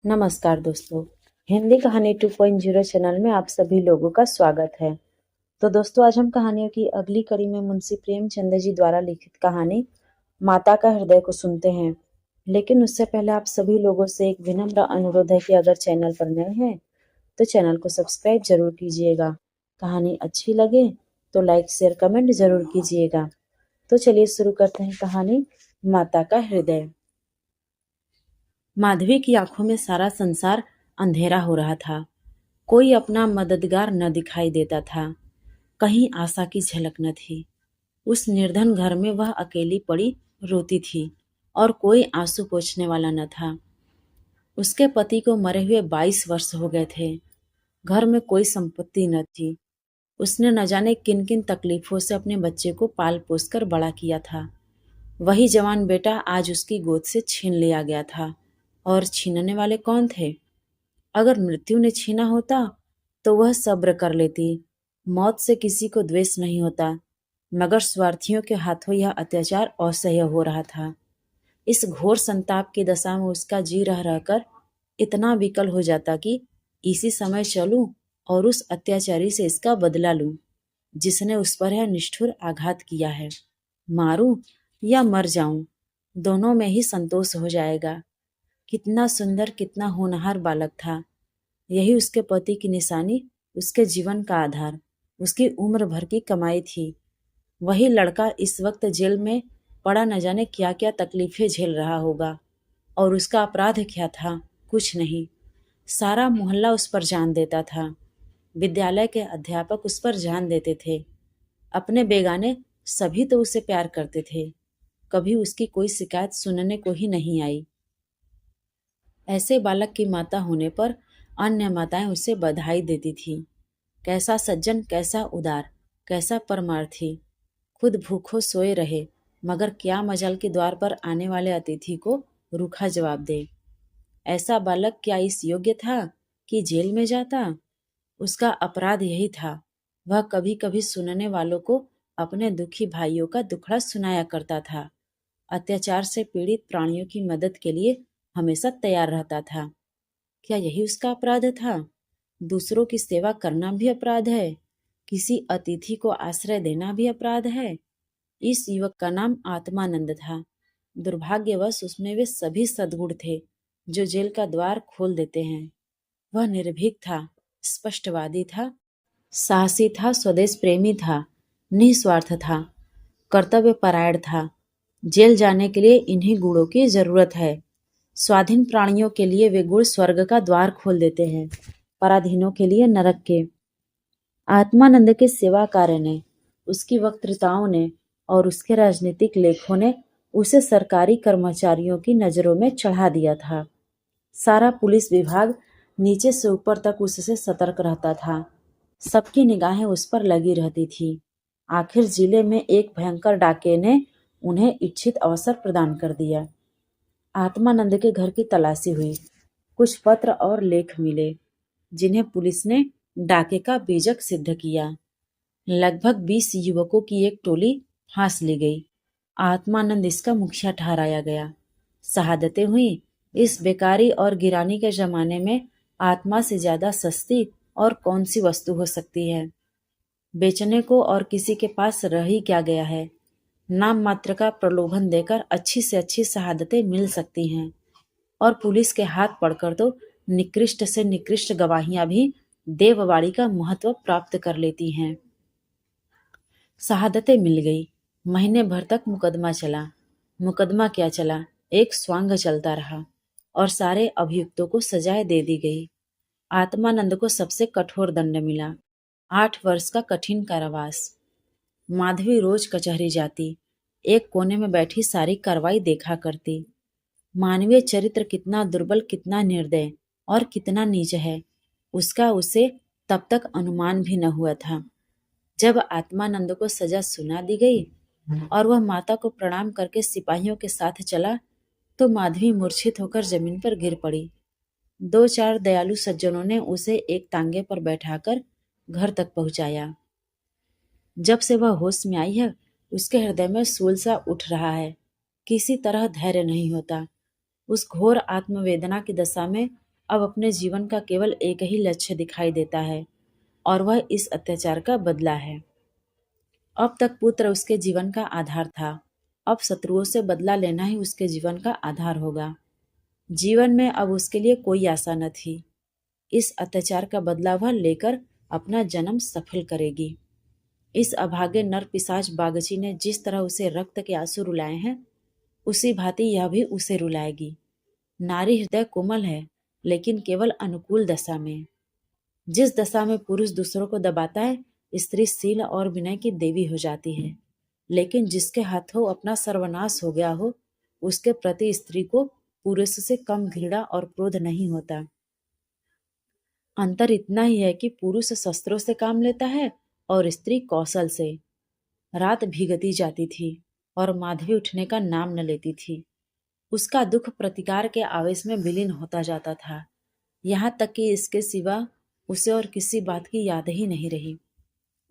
नमस्कार दोस्तों। हिंदी कहानी 2.0 चैनल में आप सभी लोगों का स्वागत है। तो दोस्तों, आज हम कहानियों की अगली कड़ी में मुंशी प्रेमचंद जी द्वारा लिखित कहानी माता का हृदय को सुनते हैं। लेकिन उससे पहले आप सभी लोगों से एक विनम्र अनुरोध है कि अगर चैनल पर नए हैं तो चैनल को सब्सक्राइब जरूर कीजिएगा। कहानी अच्छी लगे तो लाइक शेयर कमेंट जरूर कीजिएगा। तो चलिए शुरू करते हैं कहानी माता का हृदय। माधवी की आंखों में सारा संसार अंधेरा हो रहा था। कोई अपना मददगार न दिखाई देता था। कहीं आशा की झलक न थी। उस निर्धन घर में वह अकेली पड़ी रोती थी और कोई आंसू पोंछने वाला न था। उसके पति को मरे हुए 22 वर्ष हो गए थे। घर में कोई संपत्ति न थी। उसने न जाने किन किन तकलीफों से अपने बच्चे को पाल पोस कर बड़ा किया था। वही जवान बेटा आज उसकी गोद से छीन लिया गया था। और छीनने वाले कौन थे? अगर मृत्यु ने छीना होता तो वह सब्र कर लेती। मौत से किसी को द्वेष नहीं होता, मगर स्वार्थियों के हाथों यह अत्याचार असह्य हो रहा था। इस घोर संताप की दशा में उसका जी रह रहकर इतना विकल हो जाता कि इसी समय चलूं और उस अत्याचारी से इसका बदला लूं जिसने उस पर यह निष्ठुर आघात किया है। मारूं या मर जाऊं, दोनों में ही संतोष हो जाएगा। कितना सुंदर, कितना होनहार बालक था। यही उसके पति की निशानी, उसके जीवन का आधार, उसकी उम्र भर की कमाई थी। वही लड़का इस वक्त जेल में पड़ा न जाने क्या क्या तकलीफें झेल रहा होगा। और उसका अपराध क्या था? कुछ नहीं। सारा मोहल्ला उस पर जान देता था। विद्यालय के अध्यापक उस पर जान देते थे। अपने बेगाने सभी तो उसे प्यार करते थे। कभी उसकी कोई शिकायत सुनने को ही नहीं आई। ऐसे बालक की माता होने पर अन्य माताएं उसे बधाई देती थीं। कैसा सज्जन, कैसा उदार, कैसा परमार्थी। खुद भूखों सोए रहे, मगर क्या मजाल के द्वार पर आने वाले अतिथि को रूखा जवाब दे। ऐसा बालक क्या इस योग्य था कि जेल में जाता? उसका अपराध यही था। वह कभी कभी सुनने वालों को अपने दुखी भाइयों का दुखड़ा सुनाया करता था। अत्याचार से पीड़ित प्राणियों की मदद के लिए हमेशा तैयार रहता था। क्या यही उसका अपराध था? दूसरों की सेवा करना भी अपराध है? किसी अतिथि को आश्रय देना भी अपराध है? इस युवक का नाम आत्मानंद था। दुर्भाग्यवश उसमें वे सभी सद्गुण थे जो जेल का द्वार खोल देते हैं। वह निर्भीक था, स्पष्टवादी था, साहसी था, स्वदेश प्रेमी था, निस्वार्थ था, कर्तव्य परायण था। जेल जाने के लिए इन्हीं गुणों की जरूरत है। स्वाधीन प्राणियों के लिए वे गुण स्वर्ग का द्वार खोल देते हैं, पराधीनों के लिए नरक के। आत्मानंद के सेवा कार्य ने, उसकी वक्तृताओं ने और उसके राजनीतिक लेखों ने उसे सरकारी कर्मचारियों की नजरों में चढ़ा दिया था। सारा पुलिस विभाग नीचे से ऊपर तक उससे सतर्क रहता था। सबकी निगाहें उस पर लगी रहती थी। आखिर जिले में एक भयंकर डाके ने उन्हें इच्छित अवसर प्रदान कर दिया। आत्मानंद के घर की तलाशी हुई। कुछ पत्र और लेख मिले जिन्हें पुलिस ने डाके का बीजक सिद्ध किया। लगभग 20 युवकों की एक टोली फांस ली गई। आत्मानंद इसका मुखिया ठहराया गया। शहादतें हुई। इस बेकारी और गिरानी के जमाने में आत्मा से ज्यादा सस्ती और कौन सी वस्तु हो सकती है? बेचने को और किसी के पास रह ही क्या गया है? नाम मात्र का प्रलोभन देकर अच्छी से अच्छी शहादतें मिल सकती हैं, और पुलिस के हाथ पड़कर तो निकृष्ट से निकृष्ट गवाहियां भी देववाड़ी का महत्व प्राप्त कर लेती हैं। शहादतें मिल गई। महीने भर तक मुकदमा चला। मुकदमा क्या चला, एक स्वांग चलता रहा और सारे अभियुक्तों को सजाएं दे दी गई। आत्मानंद को सबसे कठोर दंड मिला, 8 वर्ष का कठिन कारावास। माधवी रोज कचहरी जाती, एक कोने में बैठी सारी कार्रवाई देखा करती। मानवीय चरित्र कितना दुर्बल, कितना निर्दय और कितना नीच है, उसका उसे तब तक अनुमान भी न हुआ था। जब आत्मानंद को सजा सुना दी गई और वह माता को प्रणाम करके सिपाहियों के साथ चला, तो माधवी मूर्छित होकर जमीन पर गिर पड़ी। 2-4 दयालु सज्जनों ने उसे एक तांगे पर बैठाकर घर तक पहुंचाया। जब से वह होश में आई है, उसके हृदय में सूल सा उठ रहा है। किसी तरह धैर्य नहीं होता। उस घोर आत्मवेदना की दशा में अब अपने जीवन का केवल एक ही लक्ष्य दिखाई देता है और वह इस अत्याचार का बदला है। अब तक पुत्र उसके जीवन का आधार था, अब शत्रुओं से बदला लेना ही उसके जीवन का आधार होगा। जीवन में अब उसके लिए कोई आशा न थी। इस अत्याचार का बदला वह लेकर अपना जन्म सफल करेगी। इस अभागे नर पिशाच बागची ने जिस तरह उसे रक्त के आंसू रुलाए हैं, उसी भांति यह भी उसे रुलाएगी। नारी हृदय कोमल है, लेकिन केवल अनुकूल दशा में। जिस दशा में पुरुष दूसरों को दबाता है, स्त्री शील और विनय की देवी हो जाती है। लेकिन जिसके हाथों अपना सर्वनाश हो गया हो, उसके प्रति स्त्री को पुरुष से कम घृणा और क्रोध नहीं होता। अंतर इतना ही है कि पुरुष शस्त्रों से काम लेता है और स्त्री कौशल से। रात भीगती जाती थी और माधवी उठने का नाम न लेती थी। उसका दुख प्रतिकार के आवेश में विलीन होता जाता था, यहाँ तक कि इसके सिवा उसे और किसी बात की याद ही नहीं रही।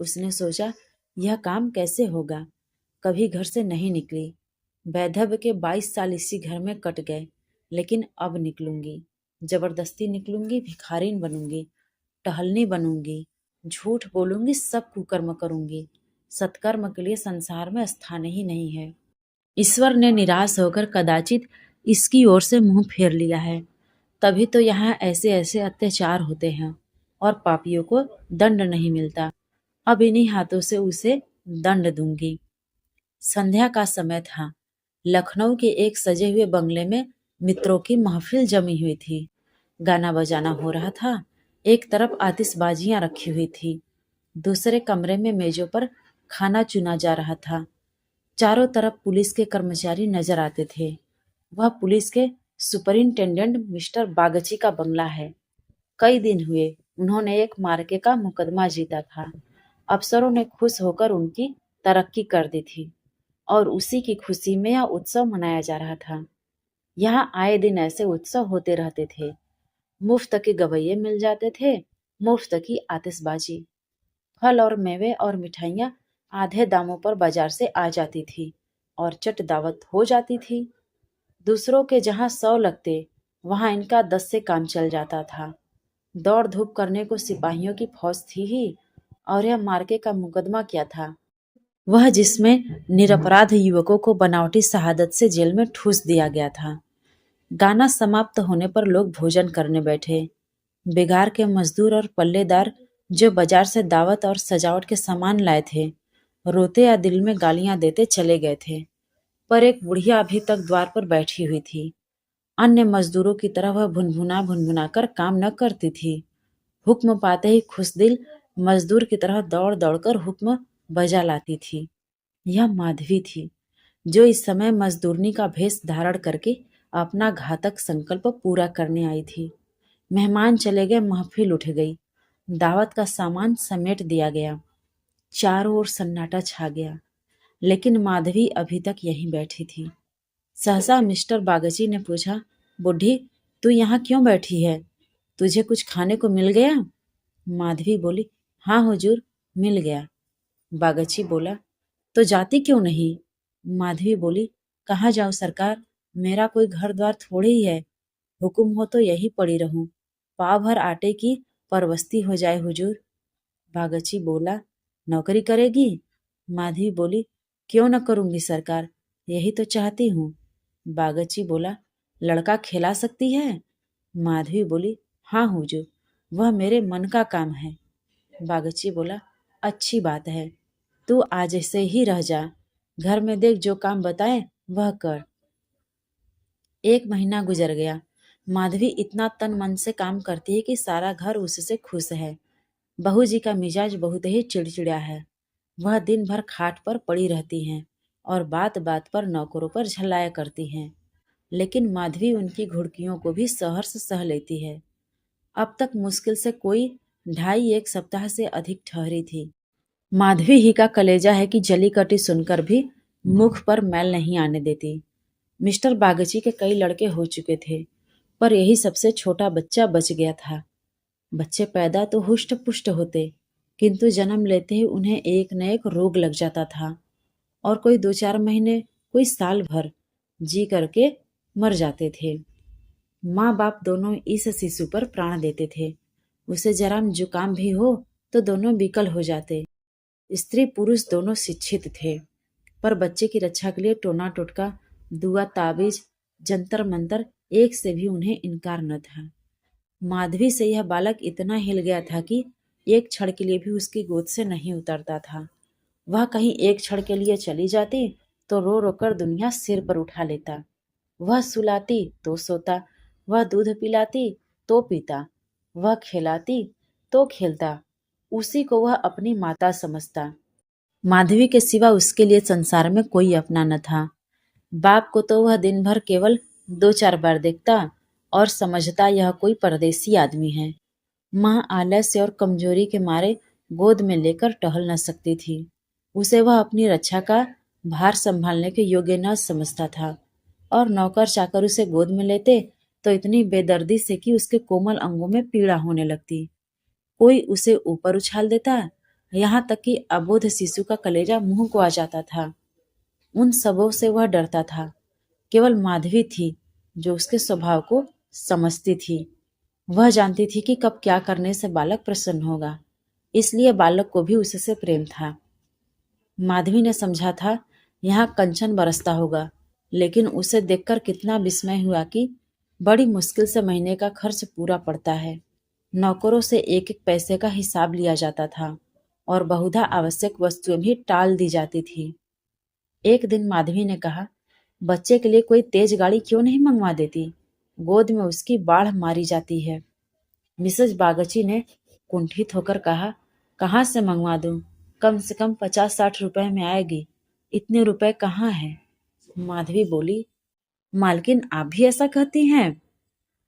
उसने सोचा, यह काम कैसे होगा। कभी घर से नहीं निकली। वैधव्य के 22 साल इसी घर में कट गए, लेकिन अब निकलूंगी। जबरदस्ती निकलूंगी, भिखारिन बनूंगी, टहलनी बनूंगी, झूठ बोलूंगी, सब कुकर्म करूंगी। सत्कर्म के लिए संसार में स्थान ही नहीं है। ईश्वर ने निराश होकर कदाचित इसकी ओर से मुंह फेर लिया है। तभी तो यहाँ ऐसे ऐसे अत्याचार होते हैं और पापियों को दंड नहीं मिलता। अब इन्हीं हाथों से उसे दंड दूंगी। संध्या का समय था। लखनऊ के एक सजे हुए बंगले में मित्रों की महफिल जमी हुई थी। गाना बजाना हो रहा था। एक तरफ आतिशबाजियां रखी हुई थी, दूसरे कमरे में मेजों पर खाना चुना जा रहा था। चारों तरफ पुलिस के कर्मचारी नजर आते थे। वह पुलिस के सुपरिंटेंडेंट मिस्टर बागची का बंगला है। कई दिन हुए उन्होंने एक मार्के का मुकदमा जीता था। अफसरों ने खुश होकर उनकी तरक्की कर दी थी और उसी की खुशी में यह उत्सव मनाया जा रहा था। यहाँ आए दिन ऐसे उत्सव होते रहते थे। मुफ्त के गवैये मिल जाते थे, मुफ्त की आतिशबाजी, फल और मेवे और मिठाइयाँ आधे दामों पर बाजार से आ जाती थी और चट दावत हो जाती थी। दूसरों के जहाँ 100 लगते, वहाँ इनका 10 से काम चल जाता था। दौड़ धूप करने को सिपाहियों की फौज थी ही, और यह मार्के का मुकदमा क्या था, वह जिसमें निरपराध युवकों को बनावटी शहादत से जेल में ठूस दिया गया था। गाना समाप्त होने पर लोग भोजन करने बैठे। बेगार के मजदूर और पल्लेदार जो बाजार से दावत और सजावट के सामान लाए थे, रोते या दिल में गालियां देते चले गए थे। पर एक बुढ़िया अभी तक द्वार पर बैठी हुई थी। अन्य मजदूरों की तरह वह भुनभुना कर काम न करती थी। हुक्म पाते ही खुशदिल मजदूर की तरह दौड़ दौड़कर हुक्म बजा लाती थी। यह माधवी थी, जो इस समय मजदूरनी का भेष धारण करके अपना घातक संकल्प पूरा करने आई थी। मेहमान चले गए, महफिल उठ गई। दावत का सामान समेट दिया गया। चारों ओर सन्नाटा छा गया, लेकिन माधवी अभी तक यहीं बैठी थी। सहसा मिस्टर बागची ने पूछा, बुढ़ी, तू यहाँ क्यों बैठी है? तुझे कुछ खाने को मिल गया? माधवी बोली, हाँ हुजूर, मिल गया। बागची बोला, तो जाती क्यों नहीं? माधवी बोली, कहाँ जाऊं सरकार, मेरा कोई घर द्वार थोड़ी ही है। हुक्म हो तो यही पड़ी रहूं। पाव भर आटे की परवस्ती हो जाए हुजूर। बागची बोला, नौकरी करेगी? माधवी बोली, क्यों न करूंगी सरकार, यही तो चाहती हूँ। बागची बोला, लड़का खिला सकती है? माधवी बोली, हाँ हुजूर, वह मेरे मन का काम है। बागची बोला, अच्छी बात है, तू आज से ही रह जा। घर में देख जो काम बताए वह कर। 1 महीना गुजर गया। माधवी इतना तन मन से काम करती है कि सारा घर उससे खुश है। बहू जी का मिजाज बहुत ही चिड़चिड़ा है। वह दिन भर खाट पर पड़ी रहती हैं और बात बात पर नौकरों पर झल्लाया करती हैं। लेकिन माधवी उनकी घुड़कियों को भी सहर्ष सह लेती है। अब तक मुश्किल से कोई 2.5-1 सप्ताह से अधिक ठहरी थी। माधवी ही का कलेजा है कि जली कटी सुनकर भी मुख पर मैल नहीं आने देती। मिस्टर बागची के कई लड़के हो चुके थे, पर यही सबसे छोटा बच्चा बच गया था। बच्चे पैदा तो हुष्ट पुष्ट होते, किंतु जन्म लेते ही उन्हें एक न एक रोग लग जाता था और कोई 2-4 महीने, कोई साल भर जी करके मर जाते थे। माँ बाप दोनों इस शिशु पर प्राण देते थे। उसे जरा जुकाम भी हो तो दोनों विकल हो जाते। स्त्री पुरुष दोनों शिक्षित थे, पर बच्चे की रक्षा के लिए टोना टोटका, दुआ ताबीज, जंतर मंतर, एक से भी उन्हें इनकार न था। माधवी से यह बालक इतना हिल गया था कि एक क्षण के लिए भी उसकी गोद से नहीं उतरता था। वह कहीं एक क्षण के लिए चली जाती तो रो रोकर दुनिया सिर पर उठा लेता। वह सुलाती तो सोता, वह दूध पिलाती तो पीता, वह खिलाती तो खेलता। उसी को वह अपनी माता समझता। माधवी के सिवा उसके लिए संसार में कोई अपना न था। बाप को तो वह दिन भर केवल 2-4 बार देखता और समझता यह कोई परदेसी आदमी है। माँ आलस्य और कमजोरी के मारे गोद में लेकर टहल न सकती थी। उसे वह अपनी रक्षा का भार संभालने के योग्य न समझता था और नौकर चाकर उसे गोद में लेते तो इतनी बेदर्दी से कि उसके कोमल अंगों में पीड़ा होने लगती। कोई उसे ऊपर उछाल देता, यहाँ तक कि अबोध शिशु का कलेजा मुंह को आ जाता था। उन सबों से वह डरता था। केवल माधवी थी जो उसके स्वभाव को समझती थी। वह जानती थी कि कब क्या करने से बालक प्रसन्न होगा, इसलिए बालक को भी उससे प्रेम था। माधवी ने समझा था यहाँ कंचन बरसता होगा, लेकिन उसे देखकर कितना विस्मय हुआ कि बड़ी मुश्किल से महीने का खर्च पूरा पड़ता है। नौकरों से एक एक पैसे का हिसाब लिया जाता था और बहुधा आवश्यक वस्तुएं भी टाल दी जाती थी। एक दिन माधवी ने कहा, बच्चे के लिए कोई तेज गाड़ी क्यों नहीं मंगवा देती? गोद में उसकी बाढ़ मारी जाती है। मिसेज बागची ने कुंठित होकर कहा, कहाँ से मंगवा दूं? कम से कम 50-60 रुपए में आएगी। इतने रुपए कहाँ हैं? माधवी बोली, मालकिन आप भी ऐसा कहती हैं?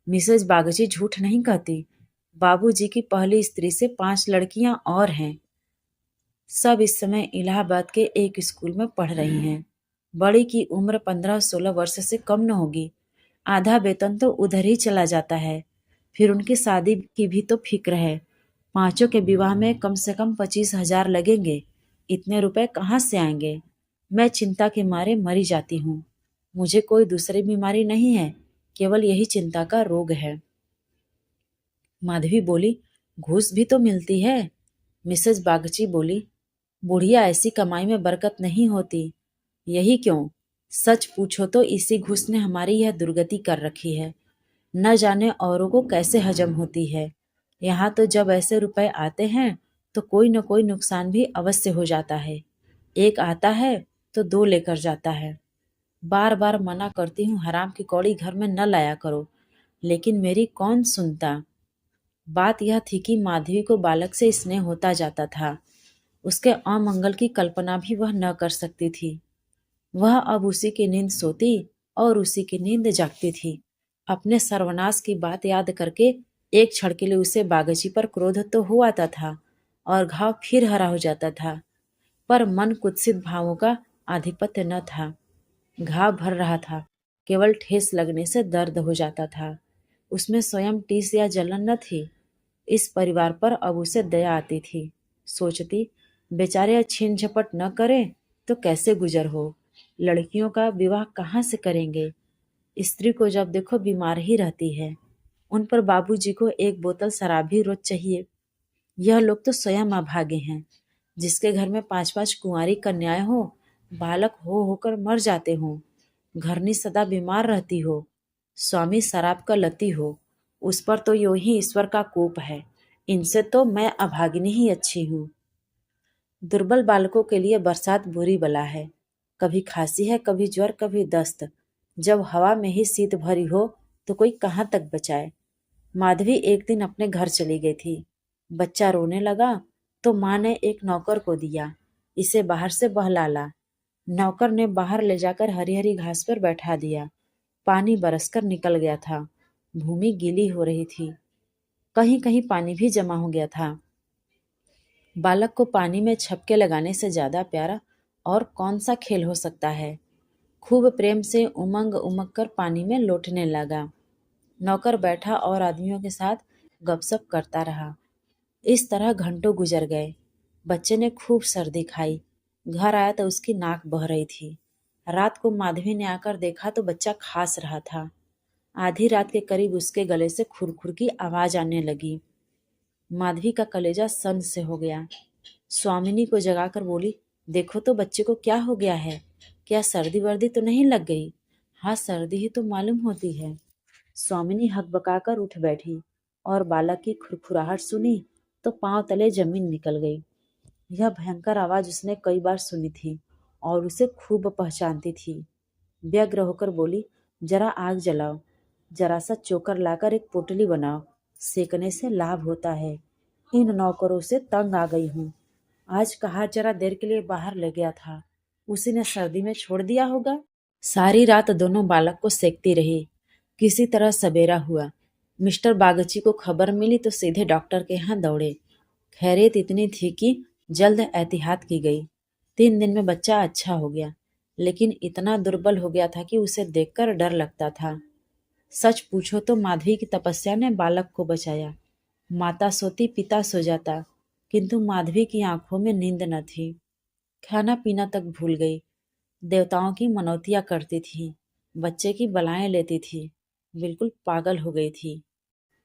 मिसेज बागची झूठ नहीं कहती। बाबूजी की पहली स्त्री से 5 लड़कियां और हैं। सब इस समय इलाहाबाद के एक स्कूल में पढ़ रही हैं। बड़ी की उम्र 15-16 वर्ष से कम न होगी। आधा वेतन तो उधर ही चला जाता है। फिर उनकी शादी की भी तो फिक्र है। 5 के विवाह में कम से कम 25,000 लगेंगे। इतने रुपए कहाँ से आएंगे? मैं चिंता के मारे मरी जाती हूँ। मुझे कोई दूसरी बीमारी नहीं है, केवल यही चिंता का रोग है। माधवी बोली, घूस भी तो मिलती है। मिसेज बागची बोली, बुढ़िया ऐसी कमाई में बरकत नहीं होती। यही क्यों? सच पूछो तो इसी घूस ने हमारी यह दुर्गति कर रखी है। न जाने औरों को कैसे हजम होती है। यहाँ तो जब ऐसे रुपए आते हैं तो कोई न कोई नुकसान भी अवश्य हो जाता है। एक आता है तो 2 लेकर जाता है। बार बार मना करती हूँ हराम की कौड़ी घर में न लाया करो, लेकिन मेरी कौन सुनता। बात यह थी कि माधवी को बालक से स्नेह होता जाता था। उसके अमंगल की कल्पना भी वह न कर सकती थी। वह अब उसी की नींद सोती और उसी की नींद जागती थी। अपने सर्वनाश की बात याद करके एक क्षण के लिए उसे बागची पर क्रोध तो हो आता था और घाव फिर हरा हो जाता था, पर मन कुत्सित भावों का आधिपत्य न था। घाव भर रहा था, केवल ठेस लगने से दर्द हो जाता था। उसमें स्वयं टीस या जलन न थी। इस परिवार पर अब उसे दया आती थी। सोचती, बेचारे छीन झपट न करें तो कैसे गुजर हो। लड़कियों का विवाह कहाँ से करेंगे? स्त्री को जब देखो बीमार ही रहती है। उन पर बाबूजी को एक बोतल शराब भी रोज चाहिए। यह लोग तो स्वयं अभागे हैं। जिसके घर में 5-5 कुंवारी कन्याएं हो, बालक हो होकर मर जाते हो, घरनी सदा बीमार रहती हो, स्वामी शराब का लती हो, उस पर तो यो ही ईश्वर का कोप है। इनसे तो मैं अभागिनी ही अच्छी हूँ। दुर्बल बालकों के लिए बरसात बुरी बला है। कभी खांसी है, कभी ज्वर, कभी दस्त। जब हवा में ही शीत भरी हो तो कोई कहाँ तक बचाए। माधवी एक दिन अपने घर चली गई थी। बच्चा रोने लगा तो माँ ने एक नौकर को दिया, इसे बाहर से बहला ला। नौकर ने बाहर ले जाकर हरी हरी घास पर बैठा दिया। पानी बरसकर निकल गया था। भूमि गीली हो रही थी। कहीं कहीं पानी भी जमा हो गया था। बालक को पानी में छपके लगाने से ज्यादा प्यारा और कौन सा खेल हो सकता है। खूब प्रेम से उमंग उमग कर पानी में लौटने लगा। नौकर बैठा और आदमियों के साथ गपशप करता रहा। इस तरह घंटों गुजर गए। बच्चे ने खूब सर्दी खाई। घर आया तो उसकी नाक बह रही थी। रात को माधवी ने आकर देखा तो बच्चा खास रहा था। आधी रात के करीब उसके गले से खुरखुर की आवाज आने लगी। माधवी का कलेजा सन से हो गया। स्वामिनी को जगाकर बोली, देखो तो बच्चे को क्या हो गया है? क्या सर्दी वर्दी तो नहीं लग गई? हाँ, सर्दी ही तो मालूम होती है। स्वामिनी हकबकाकर उठ बैठी और बालक की खुरखुराहट सुनी तो पांव तले जमीन निकल गई। यह भयंकर आवाज उसने कई बार सुनी थी और उसे खूब पहचानती थी। व्यग्र होकर बोली, जरा आग जलाओ, जरा सा चोकर लाकर एक पोटली बनाओ, सेकने से लाभ होता है। इन नौकरों से तंग आ गई हूँ। आज कहा जरा देर के लिए बाहर ले गया था, उसी ने सर्दी में छोड़ दिया होगा। सारी रात दोनों बालक को सेकती रही। किसी तरह सवेरा हुआ। मिस्टर बागची को खबर मिली तो सीधे डॉक्टर के यहाँ दौड़े। खैरियत इतनी थी कि जल्द एहतियात की गई। 3 दिन में बच्चा अच्छा हो गया, लेकिन इतना दुर्बल हो गया था कि उसे देखकर डर लगता था। सच पूछो तो माधवी की तपस्या ने बालक को बचाया। माता सोती पिता सो जाता, किंतु माधवी की आंखों में नींद न थी। खाना पीना तक भूल गई। देवताओं की मनौतियां करती थी, बच्चे की बलाएं लेती थी, बिल्कुल पागल हो गई थी।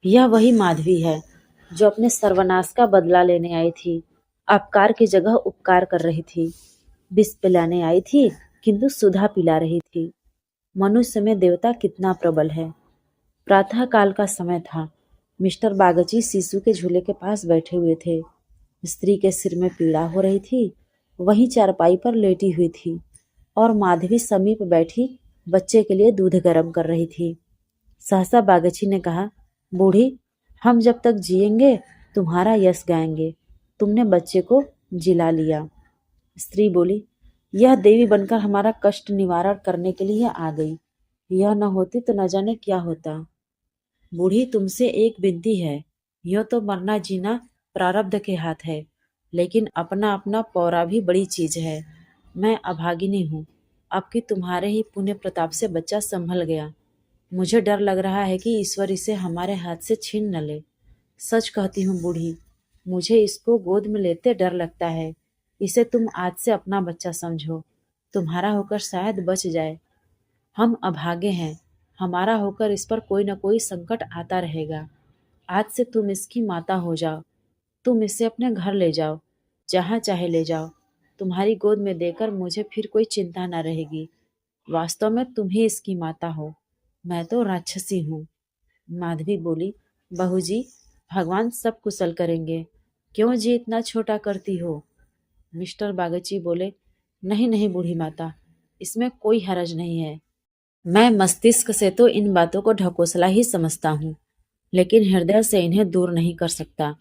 यह वही माधवी है जो अपने सर्वनाश का बदला लेने आई थी। अपकार की जगह उपकार कर रही थी। विष पिलाने आई थी, किंतु सुधा पिला रही थी। मनुष्य में देवता कितना प्रबल है। प्रातः काल का समय था। मिस्टर बागची शिशु के झूले के पास बैठे हुए थे। स्त्री के सिर में पीड़ा हो रही थी, वहीं चारपाई पर लेटी हुई थी और माधवी समीप बैठी बच्चे के लिए दूध गर्म कर रही थी। सहसा बागची ने कहा, बूढ़ी, हम जब तक जिएंगे तुम्हारा यश गाएंगे। तुमने बच्चे को जिला लिया। स्त्री बोली, यह देवी बनकर हमारा कष्ट निवारण करने के लिए आ गई। यह न होती तो न जाने क्या होता। बूढ़ी, तुमसे एक विनती है। यूं तो मरना जीना प्रारब्ध के हाथ है, लेकिन अपना अपना पौरा भी बड़ी चीज है। मैं अभागिनी हूँ। अब कि तुम्हारे ही पुण्य प्रताप से बच्चा संभल गया। मुझे डर लग रहा है कि ईश्वर इसे हमारे हाथ से छीन न ले। सच कहती हूँ बूढ़ी, मुझे इसको गोद में लेते डर लगता है। इसे तुम आज से अपना बच्चा समझो। तुम्हारा होकर शायद बच जाए। हम अभागे हैं, हमारा होकर इस पर कोई न कोई संकट आता रहेगा। आज से तुम इसकी माता हो जाओ। तुम इसे अपने घर ले जाओ, जहाँ चाहे ले जाओ। तुम्हारी गोद में देकर मुझे फिर कोई चिंता न रहेगी। वास्तव में तुम ही इसकी माता हो, मैं तो राक्षसी हूँ। माधवी बोली, बहू जी, भगवान सब कुशल करेंगे। क्यों जी इतना छोटा करती हो? मिस्टर बागची बोले, नहीं नहीं बूढ़ी माता, इसमें कोई हरज नहीं है। मैं मस्तिष्क से तो इन बातों को ढकोसला ही समझता हूँ, लेकिन हृदय से इन्हें दूर नहीं कर सकता।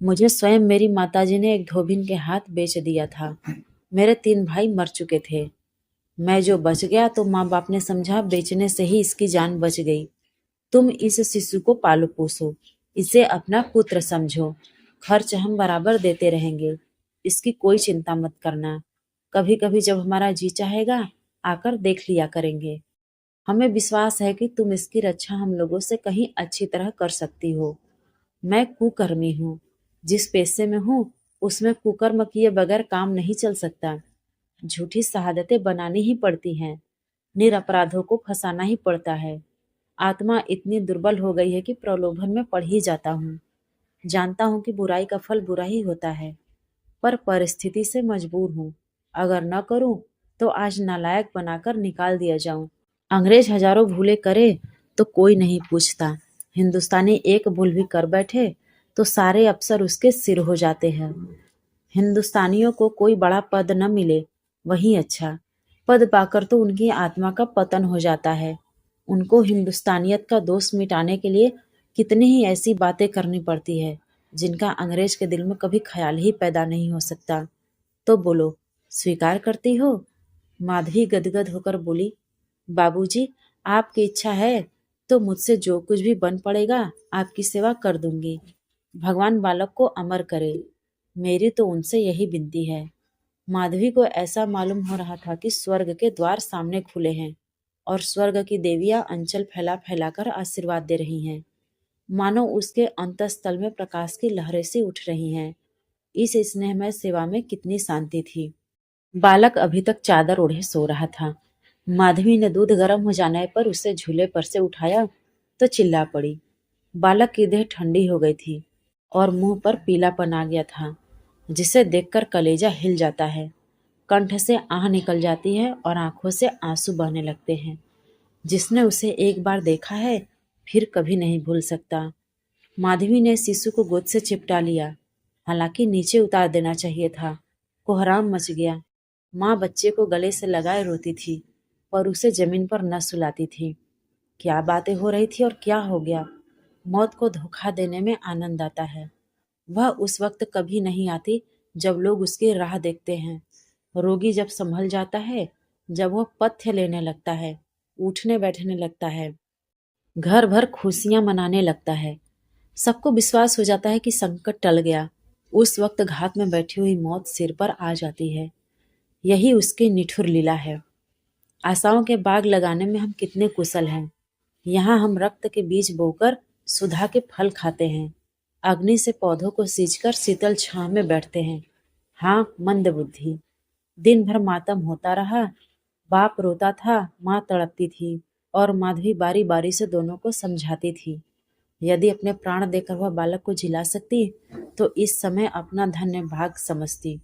मुझे स्वयं मेरी माताजी ने एक धोबिन के हाथ बेच दिया था। मेरे 3 भाई मर चुके थे। मैं जो बच गया तो माँ बाप ने समझा बेचने से ही इसकी जान बच गई। तुम इस शिशु को पालो पोसो, इसे अपना पुत्र समझो। खर्च हम बराबर देते रहेंगे, इसकी कोई चिंता मत करना। कभी कभी जब हमारा जी चाहेगा आकर देख लिया करेंगे। हमें विश्वास है कि तुम इसकी रक्षा हम लोगों से कहीं अच्छी तरह कर सकती हो। मैं कुकर्मी हूँ। जिस पेशे में हूँ उसमें कुकर्म किए बगैर काम नहीं चल सकता। झूठी शहादतें बनानी ही पड़ती हैं, निरपराधों को फंसाना ही पड़ता है। आत्मा इतनी दुर्बल हो गई है कि प्रलोभन में पड़ ही जाता हूँ। जानता हूँ कि बुराई का फल बुरा ही होता है, पर परिस्थिति से मजबूर हूँ। अगर न करूँ तो आज नालायक बनाकर निकाल दिया जाऊं। अंग्रेज हजारों भूले करे तो कोई नहीं पूछता। हिंदुस्तानी एक भूल भी कर बैठे तो सारे अफसर उसके सिर हो जाते हैं। हिंदुस्तानियों को कोई बड़ा पद न मिले वही अच्छा। पद पाकर तो उनकी आत्मा का पतन हो जाता है। उनको हिंदुस्तानियत का दोष मिटाने के लिए कितनी ही ऐसी बातें करनी पड़ती है जिनका अंग्रेज के दिल में कभी ख्याल ही पैदा नहीं हो सकता। तो बोलो, स्वीकार करती हो? माधवी गदगद होकर बोली, बाबूजी, आपकी इच्छा है तो मुझसे जो कुछ भी बन पड़ेगा आपकी सेवा कर दूंगी। भगवान बालक को अमर करे, मेरी तो उनसे यही विनती है। माधवी को ऐसा मालूम हो रहा था कि स्वर्ग के द्वार सामने खुले हैं और स्वर्ग की देवियां अंचल फैला फैलाकर आशीर्वाद दे रही हैं। मानो उसके अंतस्थल में प्रकाश की लहरें सी उठ रही हैं। इस स्नेहमय सेवा में कितनी शांति थी। बालक अभी तक चादर ओढ़े सो रहा था। माधवी ने दूध गर्म हो जाने पर उसे झूले पर से उठाया तो चिल्ला पड़ी। बालक की देह ठंडी हो गई थी और मुंह पर पीलापन आ गया था, जिसे देखकर कलेजा हिल जाता है। कंठ से आह निकल जाती है और आंखों से आंसू बहने लगते हैं। जिसने उसे एक बार देखा है, फिर कभी नहीं भूल सकता। माधवी ने शिशु को गोद से चिपटा लिया। हालांकि नीचे उतार देना चाहिए था। कोहराम मच गया। माँ बच्चे को गले से लगाए रोती थी, पर उसे जमीन पर न सुलाती थी। क्या बातें हो रही थी और क्या हो गया? मौत को धोखा देने में आनंद आता है। वह उस वक्त कभी नहीं आती जब लोग उसकी राह देखते हैं। रोगी जब संभल जाता है, जब वह पथ्य लेने लगता है, उठने बैठने लगता है, घर भर खुशियां मनाने लगता है, सबको विश्वास हो जाता है कि संकट टल गया, उस वक्त घात में बैठी हुई मौत सिर पर आ जाती है। यही उसकी निठुर लीला है। आशाओं के बाग लगाने में हम कितने कुशल हैं। यहाँ हम रक्त के बीज बोकर सुधा के फल खाते हैं। अग्नि से पौधों को सींचकर शीतल छांव में बैठते हैं। हाँ, मंद बुद्धि। दिन भर मातम होता रहा। बाप रोता था, माँ तड़पती थी और माधवी बारी बारी से दोनों को समझाती थी। यदि अपने प्राण देकर वह बालक को जिला सकती, तो इस समय अपना धन्य भाग समझती।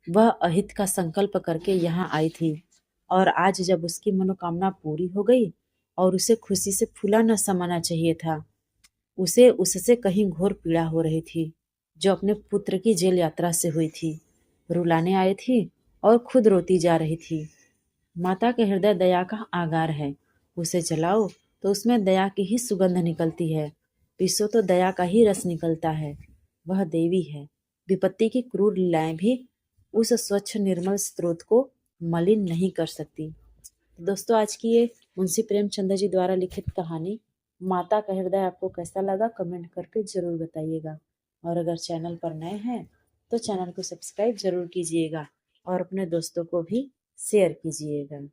वह अहित का संकल्प करके यहाँ आई थी, और आज जब उसकी मनोकामना पूरी हो गई और उसे खुशी से फूला न समाना चाहिए था, उसे उससे कहीं घोर पीड़ा हो रही थी, जो अपने पुत्र की जेल यात्रा से हुई थी। रुलाने आई थी और खुद रोती जा रही थी। माता के हृदय दया का आगार है। उसे जलाओ तो उसमें दया की ही सुगंध निकलती है। पीसो तो दया का ही रस निकलता है। वह देवी है। विपत्ति की क्रूर लीलाएं भी उस स्वच्छ निर्मल स्रोत को मलिन नहीं कर सकती। तो दोस्तों, आज की ये मुंशी प्रेमचंद जी द्वारा लिखित कहानी माता का हृदय आपको कैसा लगा, कमेंट करके जरूर बताइएगा। और अगर चैनल पर नए हैं तो चैनल को सब्सक्राइब जरूर कीजिएगा और अपने दोस्तों को भी शेयर कीजिएगा।